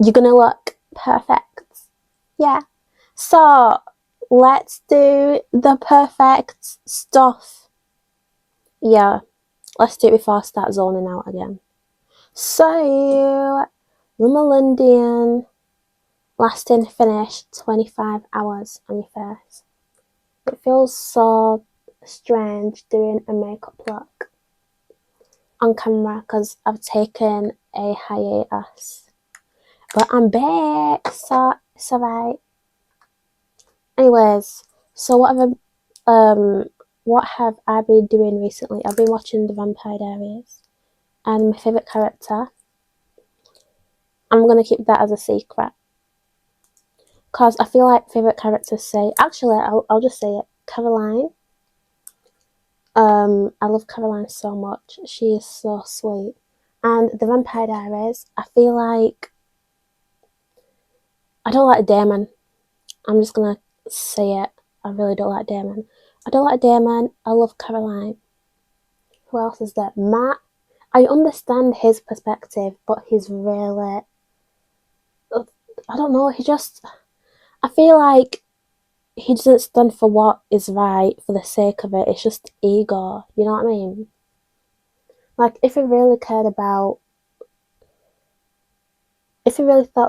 You're gonna look perfect. Yeah. So let's do the perfect stuff. Yeah, let's do it before I start zoning out again. So, Rimmel lasting finish 25 hours on your face. It feels so strange doing a makeup look on camera because I've taken a hiatus. But I'm back, so it's alright. Anyways, so what have I been doing recently? I've been watching The Vampire Diaries, and my favourite character, I'm gonna keep that as a secret. Because I feel like favourite characters say, actually, I'll just say it, Caroline. I love Caroline so much. She is so sweet. And The Vampire Diaries, I feel like I don't like Damon. I'm just gonna say it. I really don't like Damon. I don't like Damon. I love Caroline. Who else is there? Matt. I understand his perspective, but he's really, I don't know, I feel like he doesn't stand for what is right for the sake of it. It's just ego, you know what I mean? Like, if he really thought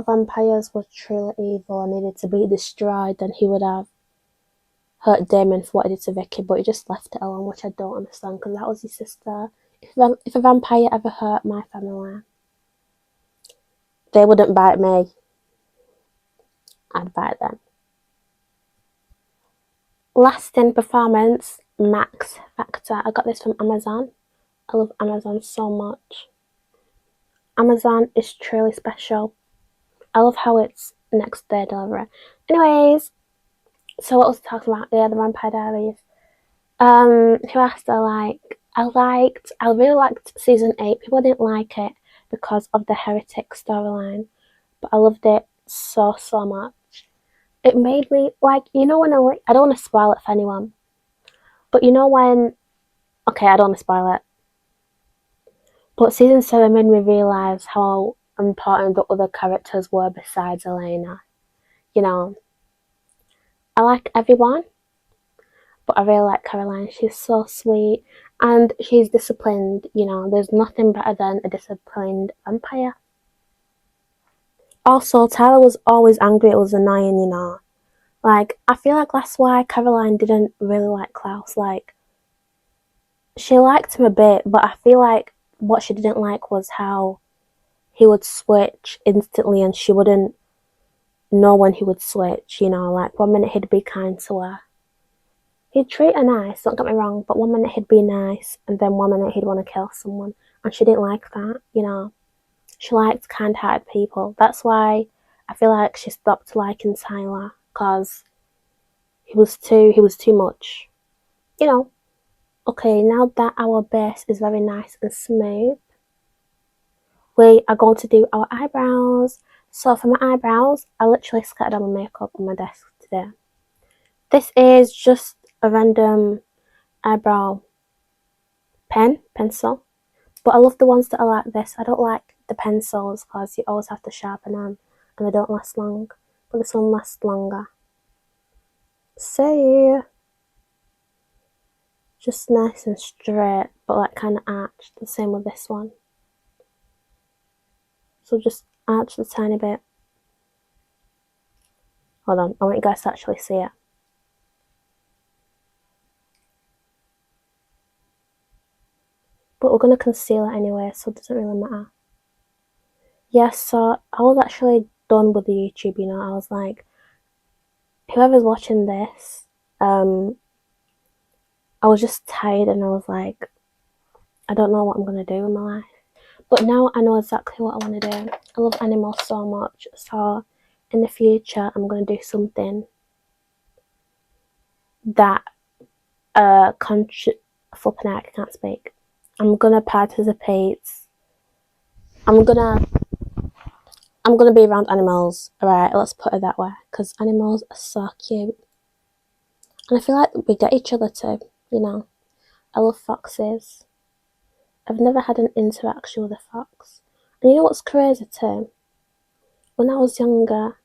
vampires were truly evil and needed to be destroyed, then he would have hurt Damon for what he did to Vicky, but he just left it alone, which I don't understand, because that was his sister. If a vampire ever hurt my family, they wouldn't bite me, I'd bite them. Lasting performance, Max Factor. I got this from Amazon. I love Amazon so much. Amazon is truly special. I love how it's next day delivery. Anyways, so what was I talking about? Yeah, the Vampire Diaries. Who else do I like? I really liked season 8. People didn't like it because of the heretic storyline, but I loved it so, so much. It made me, like, you know, when I don't want to spoil it for anyone, but you know when, okay, I don't want to spoil it, but season 7 made me realise how important the other characters were besides Elena. You know, I like everyone, but I really like Caroline. She's so sweet and she's disciplined. You know, there's nothing better than a disciplined vampire. Also, Tyler was always angry. It was annoying, you know. Like, I feel like that's why Caroline didn't really like Klaus. Like, she liked him a bit, but I feel like what she didn't like was how he would switch instantly and she wouldn't know when he would switch, you know. Like, one minute he'd be kind to her. He'd treat her nice, don't get me wrong, but one minute he'd be nice, and then one minute he'd want to kill someone. And she didn't like that, you know. She liked kind-hearted people. That's why I feel like she stopped liking Tyler, because he was too much. You know. Okay, now that our base is very nice and smooth, we are going to do our eyebrows. So for my eyebrows, I literally scattered all my makeup on my desk today. This is just a random eyebrow pencil. But I love the ones that are like this. I don't like the pencils because you always have to sharpen them and they don't last long. But this one lasts longer. So, just nice and straight, but like kind of arched. The same with this one. So just arch a tiny bit. Hold on, I want you guys to actually see it. But we're going to conceal it anyway, so it doesn't really matter. Yes, so I was actually done with the YouTube, you know. I was like, whoever's watching this, I was just tired and I was like, I don't know what I'm going to do in my life. But now I know exactly what I want to do. I love animals so much, so in the future I'm going to do something that flipping out, I can't speak. I'm going to participate. I'm gonna be around animals. Alright, let's put it that way, because animals are so cute. And I feel like we get each other too, you know. I love foxes. I've never had an interaction with a fox. And you know what's crazy too? When I was younger,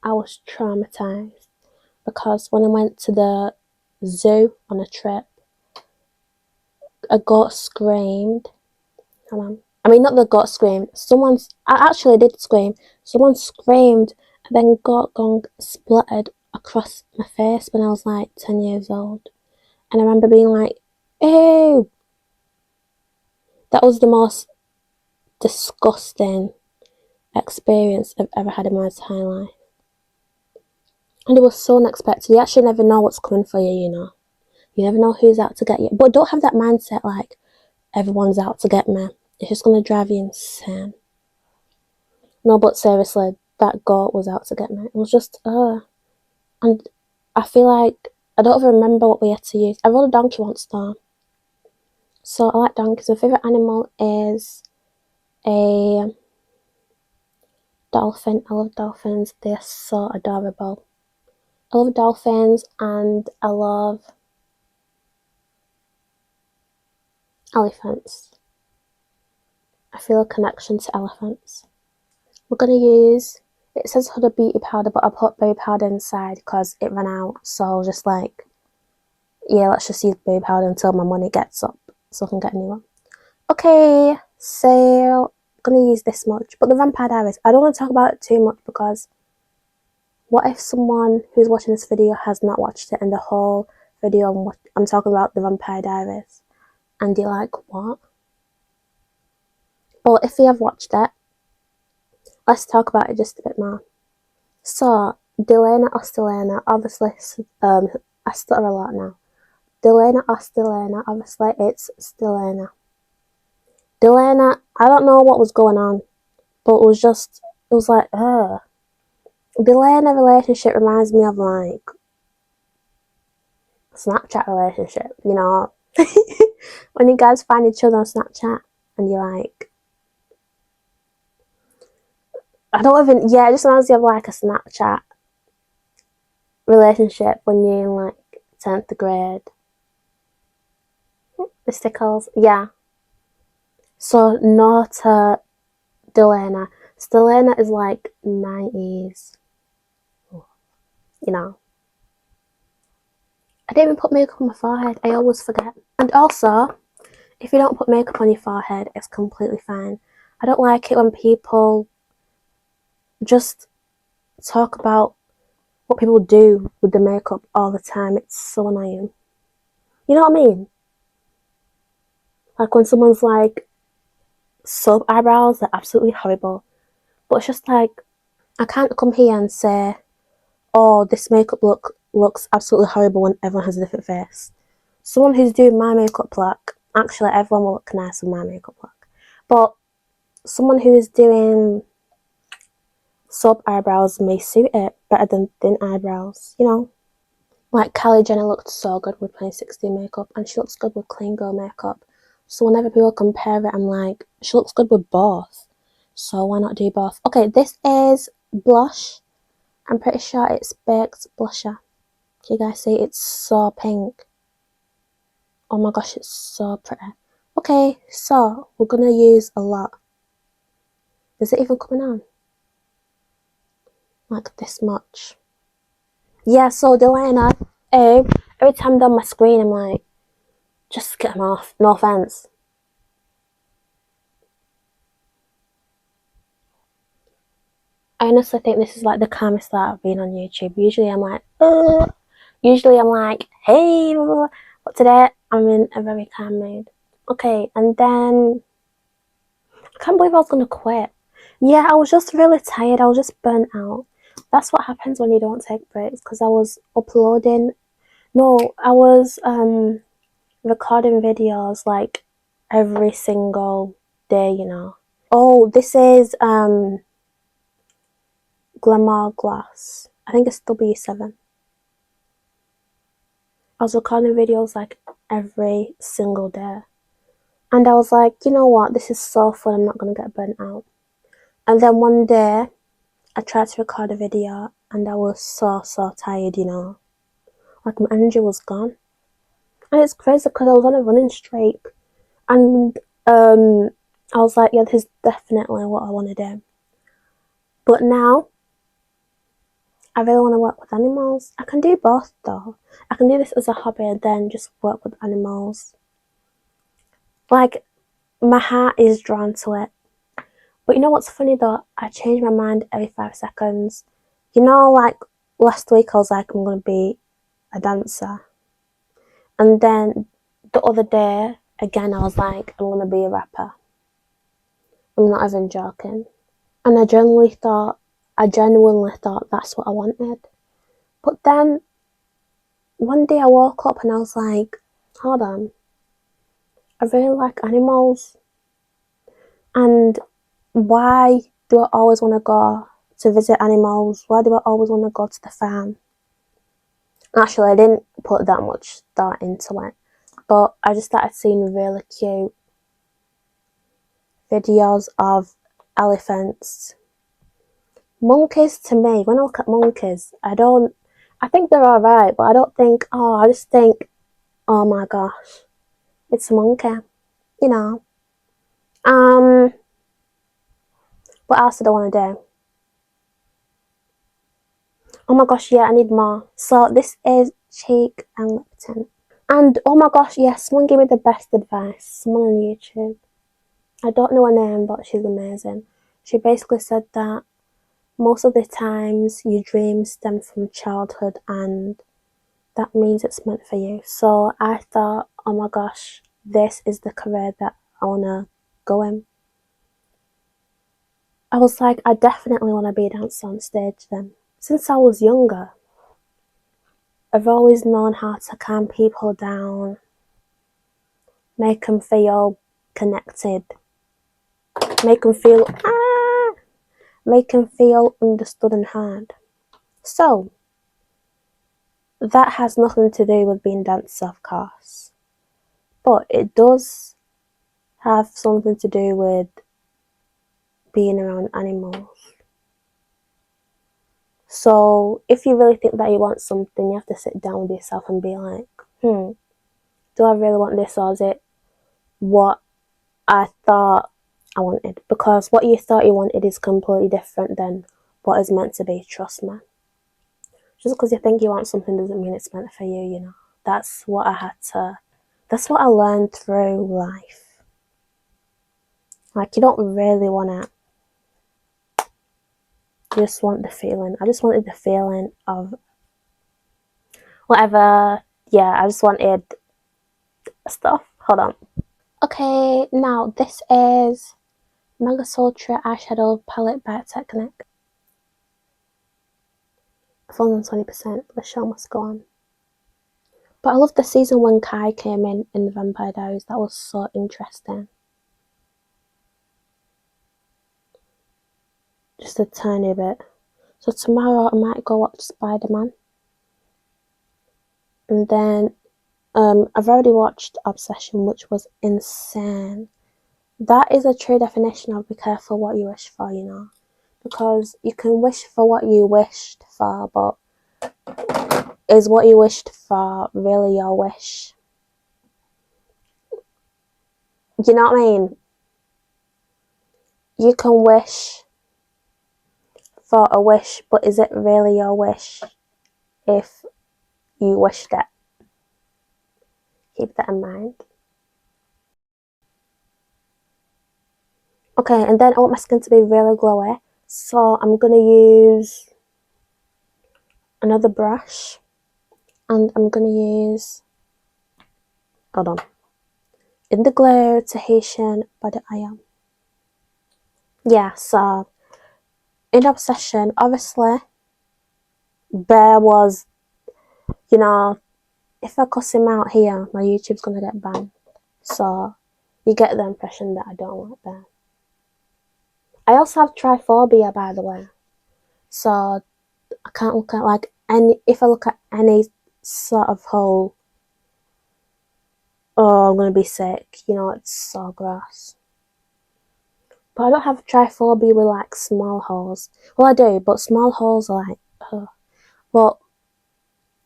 I was traumatized because when I went to the zoo on a trip, a goat screamed. Hold on. I mean, not the goat screamed. I actually did scream. Someone screamed, and then goat gong spluttered across my face when I was like 10 years old. And I remember being like, ew. That was the most disgusting experience I've ever had in my entire life. And it was so unexpected. You actually never know what's coming for you, you know. You never know who's out to get you. But don't have that mindset like everyone's out to get me. It's just going to drive you insane. No, but seriously, that goat was out to get me. It was just, And I feel like I don't even remember what we had to use. I rode a donkey once though. So I like donkeys. My favourite animal is a dolphin. I love dolphins. They are so adorable. I love dolphins and I love elephants. I feel a connection to elephants. We're going to use, it says Huda Beauty Powder, but I put baby powder inside because it ran out. So I was just like, yeah, let's just use baby powder until my money gets up so I can get a new one. Okay, so I'm going to use this much. But the Vampire Diaries, I don't want to talk about it too much because what if someone who's watching this video has not watched it and the whole video I'm talking about the Vampire Diaries and you're like, what? Well, if you have watched it, let's talk about it just a bit more. So, Delena or Stelena, obviously, I stutter a lot now. Delena or Stelena, obviously it's Stelena. Delena, I don't know what was going on, but it was like, ugh. Delena relationship reminds me of like a Snapchat relationship, you know? When you guys find each other on Snapchat and you're like, it just reminds me of like a Snapchat relationship when you're in like 10th grade. The stickles, yeah. So, not Delena. Stelena is like 90s. You know. I didn't even put makeup on my forehead. I always forget. And also, if you don't put makeup on your forehead, it's completely fine. I don't like it when people just talk about what people do with the makeup all the time. It's so annoying. You know what I mean? Like when someone's like, soap eyebrows, they're absolutely horrible. But it's just like, I can't come here and say, oh, this makeup looks absolutely horrible when everyone has a different face. Someone who's doing my makeup look, actually everyone will look nice with my makeup look. But someone who is doing soap eyebrows may suit it better than thin eyebrows, you know? Like Kylie Jenner looked so good with 2016 makeup and she looks good with clean girl makeup. So whenever people compare it, I'm like, she looks good with both. So why not do both? Okay, this is blush. I'm pretty sure it's Baked Blusher. Can you guys see? It's so pink. Oh my gosh, it's so pretty. Okay, so we're gonna use a lot. Is it even coming on? Like this much. Yeah, so Delena, every time I'm on my screen, I'm like, just get them off. No offense. I honestly think this is like the calmest that I've been on YouTube. Usually I'm like, ugh. Usually I'm like, hey, blah, blah, blah. But today I'm in a very calm mood. Okay, and then I can't believe I was gonna quit. Yeah, I was just really tired. I was just burnt out. That's what happens when you don't take breaks. Because I was uploading. No, I was recording videos like every single day. You know. Oh, this is Glamour Glass. I think it's W7. I was recording videos like every single day. And I was like, you know what? This is so fun. I'm not gonna get burnt out. And then one day, I tried to record a video and I was so tired, you know. Like my energy was gone. And it's crazy because I was on a running streak. And I was like, yeah, this is definitely what I want to do. But now, I really want to work with animals. I can do both though. I can do this as a hobby and then just work with animals. Like, my heart is drawn to it. But you know what's funny though? I change my mind every 5 seconds. You know, like last week I was like, I'm going to be a dancer. And then the other day, again, I was like, I'm going to be a rapper. I'm not even joking. And I genuinely thought that's what I wanted. But then one day I woke up and I was like, hold on, I really like animals. And why do I always want to go to visit animals? Why do I always want to go to the farm? Actually, I didn't put that much thought into it, but I just started seeing really cute videos of elephants. Monkeys, to me, when I look at monkeys, I think they're alright, but I just think, oh my gosh, it's a monkey, you know. Um, what else did I want to do? Oh my gosh, yeah, I need more. So this is cheek and lip tint. And oh my gosh, yes, someone gave me the best advice. Someone on YouTube. I don't know her name, but she's amazing. She basically said that most of the times your dreams stem from childhood and that means it's meant for you. So I thought, oh my gosh, this is the career that I want to go in. I was like, I definitely want to be a dancer on stage then. Since I was younger, I've always known how to calm people down, make them feel connected, make them feel understood and heard. So that has nothing to do with being a dancer, of course, but it does have something to do with being around animals. So if you really think that you want something, you have to sit down with yourself and be like, do I really want this, or is it what I thought I wanted? Because what you thought you wanted is completely different than what is meant to be, trust me. Just because you think you want something doesn't mean it's meant for you, you know. That's what I learned through life. Like, you don't really want to, you just want the feeling. I just wanted the feeling of whatever, yeah, I just wanted stuff. Hold on. Okay, now this is Mega Ultra Eyeshadow Palette by Technic. Full on 20%, the show must go on. But I love the season when Kai came in the Vampire Diaries. That was so interesting. Just a tiny bit. So tomorrow I might go watch Spider-Man. And then I've already watched Obsession, which was insane. That is a true definition of be careful what you wish for, you know. Because you can wish for what you wished for, but is what you wished for really your wish? You know what I mean? You can wish for a wish, but is it really your wish if you wished it? Keep that in mind. Okay, and then I want my skin to be really glowy, so I'm going to use another brush, and I'm going to use, hold on, In the Glow Tahitian Body Oil. Yeah, so in Obsession, obviously, Bear was, you know, if I cuss him out here, my YouTube's gonna get banned. So you get the impression that I don't like Bear. I also have trypophobia, by the way. So I can't look at if I look at any sort of hole, oh, I'm gonna be sick. You know, it's so gross. But I don't have trypophobia with like small holes. Well, I do, but small holes are like, ugh. But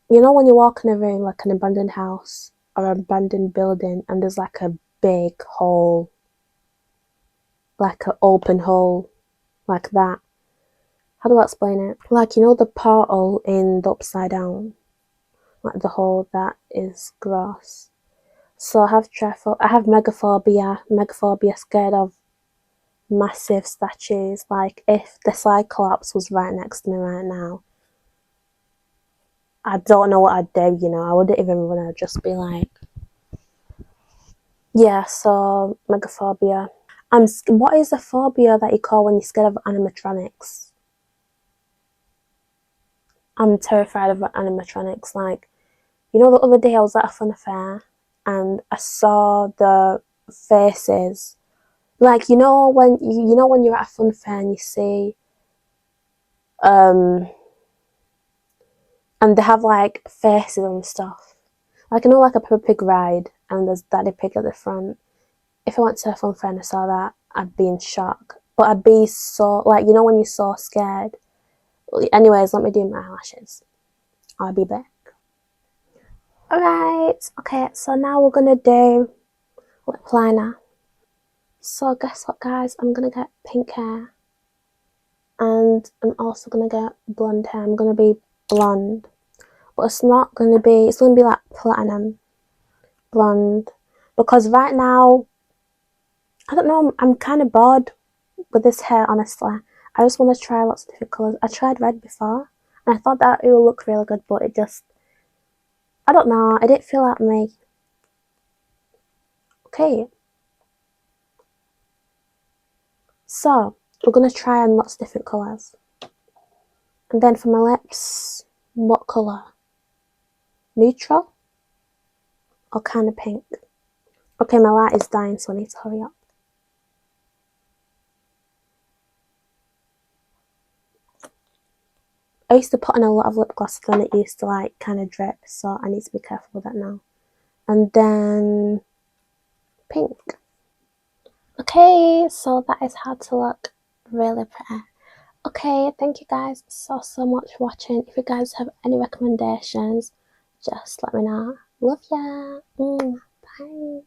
you know when you walk in a room like an abandoned house or an abandoned building and there's like a big hole, like an open hole, like that. how do I explain it? Like, you know the portal in the Upside Down? Like the hole that is gross. So I have megaphobia, scared of massive statues. Like if the Cyclops was right next to me right now, I don't know what I'd do, you know. I wouldn't even want to just be like, yeah, so megaphobia. What is a phobia that you call when you're scared of animatronics? I'm terrified of animatronics. Like, you know, the other day I was at a fun fair and I saw the faces. Like, you know when you're at a fun fair and you see um and they have like faces and stuff. Like, you know, like a Peppa Pig ride and there's Daddy Pig at the front. If I went to a fun fair and I saw that, I'd be in shock. But I'd be so, like, you know when you're so scared. Anyways, let me do my eyelashes. I'll be back. Alright, okay, so now we're gonna do lip liner. So guess what, guys? I'm gonna get pink hair. And I'm also gonna get blonde hair. I'm gonna be blonde. But it's gonna be like platinum blonde. Because right now, I don't know, I'm kind of bored with this hair, honestly. I just want to try lots of different colours. I tried red before, and I thought that it would look really good, but I don't know, it didn't feel like me. Okay, so we're going to try on lots of different colours. And then for my lips, what colour? Neutral? Or kind of pink? Okay, my light is dying, so I need to hurry up. I used to put on a lot of lip gloss, then it used to like kind of drip, so I need to be careful with that now. And then pink. Okay, so that is how to look really pretty. Okay, thank you guys so much for watching. If you guys have any recommendations, just let me know. Love ya. Bye.